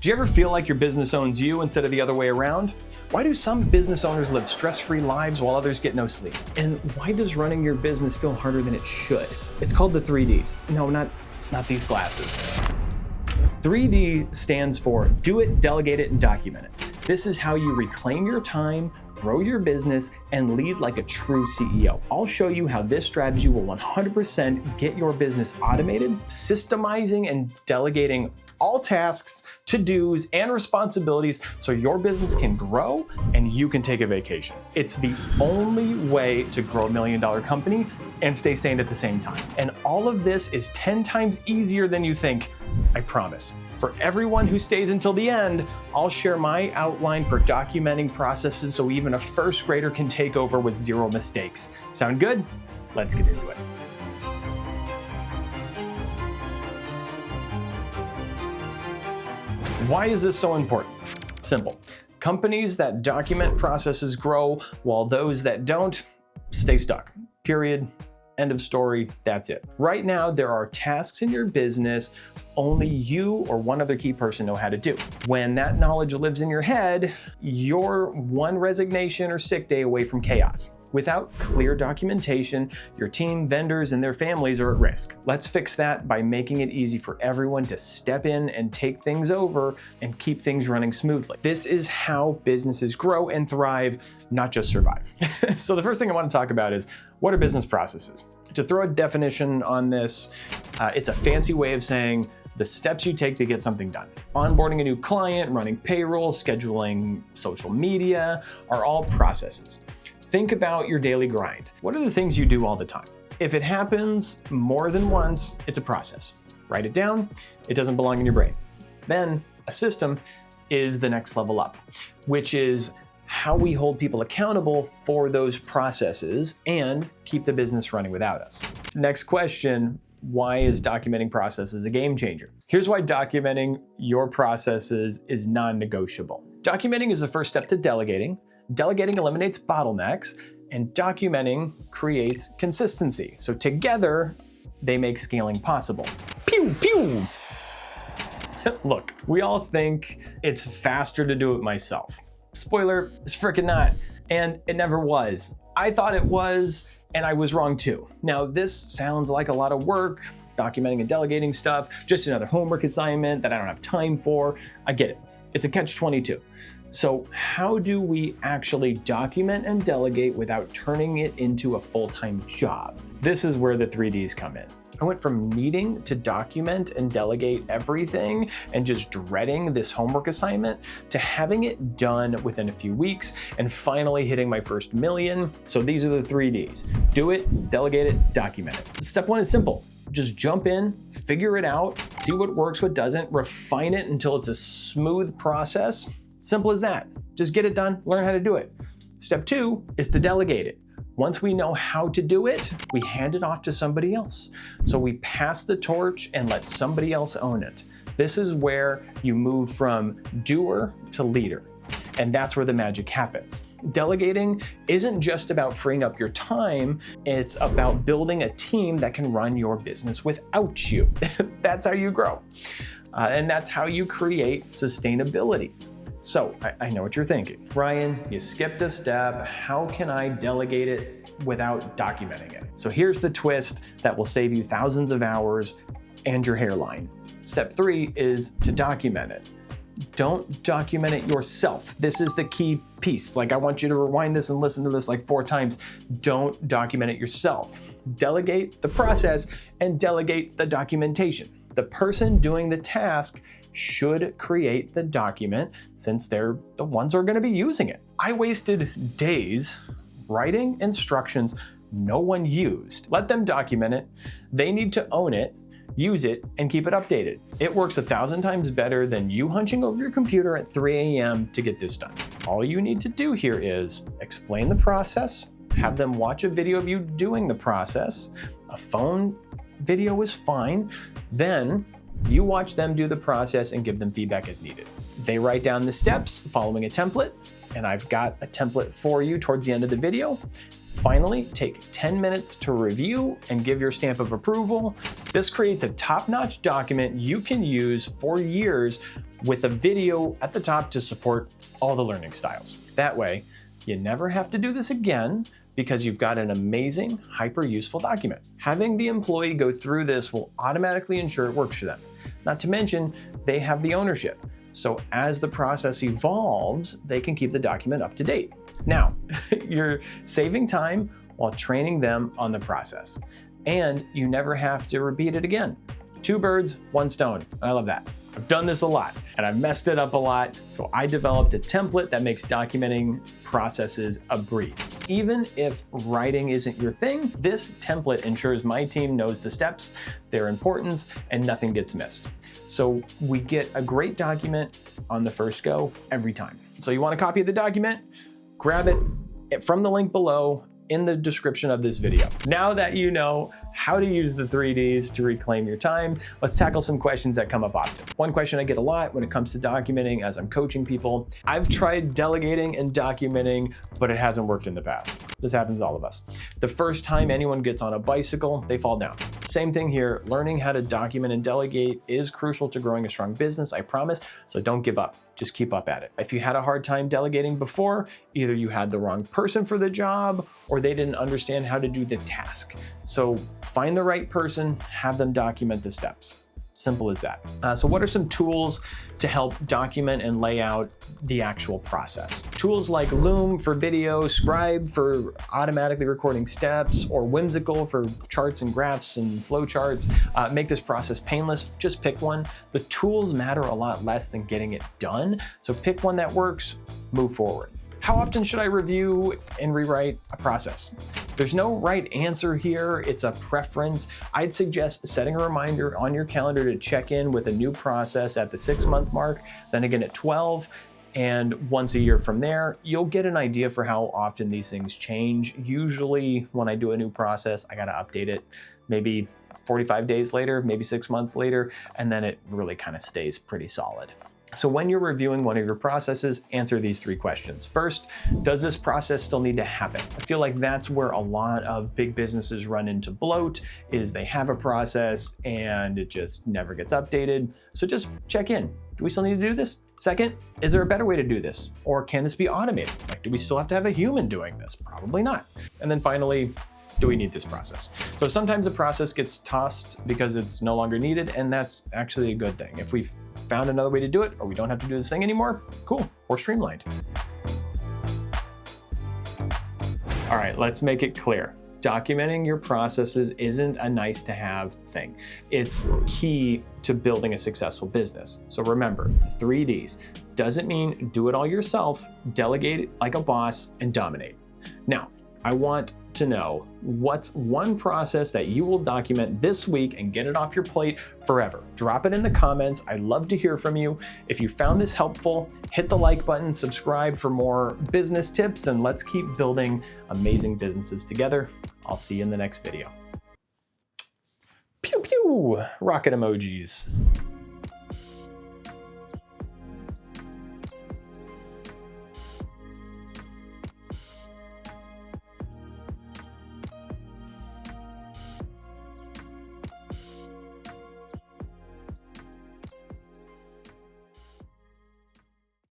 Do you ever feel like your business owns you instead of the other way around? Why do some business owners live stress-free lives while others get no sleep? And why does running your business feel harder than it should? It's called the 3Ds. No, not these glasses. 3D stands for do it, delegate it, and document it. This is how you reclaim your time, grow your business, and lead like a true CEO. I'll show you how this strategy will 100% get your business automated, systemizing and delegating all tasks, to-dos, and responsibilities so your business can grow and you can take a vacation. It's the only way to grow $1 million company and stay sane at the same time. And all of this is 10 times easier than you think, I promise. For everyone who stays until the end, I'll share my outline for documenting processes so even a first grader can take over with zero mistakes. Sound good? Let's get into it. Why is this so important? Simple. Companies that document processes grow, while those that don't stay stuck. Period. End of story. That's it. Right now, there are tasks in your business only you or one other key person know how to do. When that knowledge lives in your head, you're one resignation or sick day away from chaos. Without clear documentation, your team, vendors, and their families are at risk. Let's fix that by making it easy for everyone to step in and take things over and keep things running smoothly. This is how businesses grow and thrive, not just survive. So the first thing I want to talk about is, what are business processes? To throw a definition on this, it's a fancy way of saying the steps you take to get something done. Onboarding a new client, running payroll, scheduling social media are all processes. Think about your daily grind. What are the things you do all the time? If it happens more than once, it's a process. Write it down. It doesn't belong in your brain. Then a system is the next level up, which is how we hold people accountable for those processes and keep the business running without us. Next question, why is documenting processes a game changer? Here's why documenting your processes is non-negotiable. Documenting is the first step to delegating. Delegating eliminates bottlenecks, and documenting creates consistency. So together, they make scaling possible. Pew, pew! Look, we all think it's faster to do it myself. Spoiler, it's freaking not, and it never was. I thought it was, and I was wrong too. Now, this sounds like a lot of work, documenting and delegating stuff, just another homework assignment that I don't have time for. I get it. It's a catch-22. So how do we actually document and delegate without turning it into a full-time job? This is where the 3Ds come in. I went from needing to document and delegate everything and just dreading this homework assignment to having it done within a few weeks and finally hitting my first million. So these are the 3Ds. Do it, delegate it, document it. Step one is simple. Just jump in, figure it out, see what works, what doesn't, refine it until it's a smooth process. Simple as that. Just get it done, learn how to do it. Step two is to delegate it. Once we know how to do it, we hand it off to somebody else. So we pass the torch and let somebody else own it. This is where you move from doer to leader. And that's where the magic happens. Delegating isn't just about freeing up your time, it's about building a team that can run your business without you. That's how you grow. And that's how you create sustainability. So I know what you're thinking. Ryan, you skipped a step. How can I delegate it without documenting it? So here's the twist that will save you thousands of hours and your hairline. Step 3 is to document it. Don't document it yourself. This is the key piece. Like, I want you to rewind this and listen to this like 4 times. Don't document it yourself. Delegate the process and delegate the documentation. The person doing the task should create the document since they're the ones who are going to be using it. I wasted days writing instructions no one used. Let them document it. They need to own it, use it, and keep it updated. It works 1,000 times better than you hunching over your computer at 3 a.m. to get this done. All you need to do here is explain the process, have them watch a video of you doing the process. A phone video is fine. Then you watch them do the process and give them feedback as needed. They write down the steps following a template, and I've got a template for you towards the end of the video. Finally, take 10 minutes to review and give your stamp of approval. This creates a top-notch document you can use for years with a video at the top to support all the learning styles. That way, you never have to do this again because you've got an amazing, hyper-useful document. Having the employee go through this will automatically ensure it works for them. Not to mention, they have the ownership. So as the process evolves, they can keep the document up to date. Now, you're saving time while training them on the process. And you never have to repeat it again. 2 birds, 1 stone. I love that. I've done this a lot and I've messed it up a lot. So I developed a template that makes documenting processes a breeze. Even if writing isn't your thing, this template ensures my team knows the steps, their importance, and nothing gets missed. So we get a great document on the first go every time. So you want a copy of the document? Grab it from the link below in the description of this video. Now that you know how to use the 3Ds to reclaim your time, let's tackle some questions that come up often. One question I get a lot when it comes to documenting as I'm coaching people: I've tried delegating and documenting, but it hasn't worked in the past. This happens to all of us. The first time anyone gets on a bicycle, they fall down. Same thing here. Learning how to document and delegate is crucial to growing a strong business, I promise, so don't give up. Just keep up at it. If you had a hard time delegating before, either you had the wrong person for the job or they didn't understand how to do the task. So find the right person, have them document the steps. Simple as that. So what are some tools to help document and lay out the actual process? Tools like Loom for video, Scribe for automatically recording steps, or Whimsical for charts and graphs and flow charts make this process painless. Just pick one. The tools matter a lot less than getting it done. So pick one that works, move forward. How often should I review and rewrite a process? There's no right answer here, it's a preference. I'd suggest setting a reminder on your calendar to check in with a new process at the 6-month mark, then again at 12, and once a year from there. You'll get an idea for how often these things change. Usually when I do a new process, I gotta update it maybe 45 days later, maybe 6 months later, and then it really kind of stays pretty solid. So when you're reviewing one of your processes, answer these 3 questions. First, does this process still need to happen? I feel like that's where a lot of big businesses run into bloat, is they have a process and it just never gets updated. So just check in. Do we still need to do this? Second, is there a better way to do this? Or can this be automated? Like, do we still have to have a human doing this? Probably not. And then finally, do we need this process? So sometimes a process gets tossed because it's no longer needed, and that's actually a good thing. If we've found another way to do it, or we don't have to do this thing anymore, cool, we're streamlined. All right, let's make it clear. Documenting your processes isn't a nice to have thing. It's key to building a successful business. So remember, 3 Ds. Doesn't mean do it all yourself, delegate it like a boss, and dominate. Now, I want to know what's one process that you will document this week and get it off your plate forever. Drop it in the comments. I'd love to hear from you. If you found this helpful, hit the like button, subscribe for more business tips, and let's keep building amazing businesses together. I'll see you in the next video. Pew pew, rocket emojis.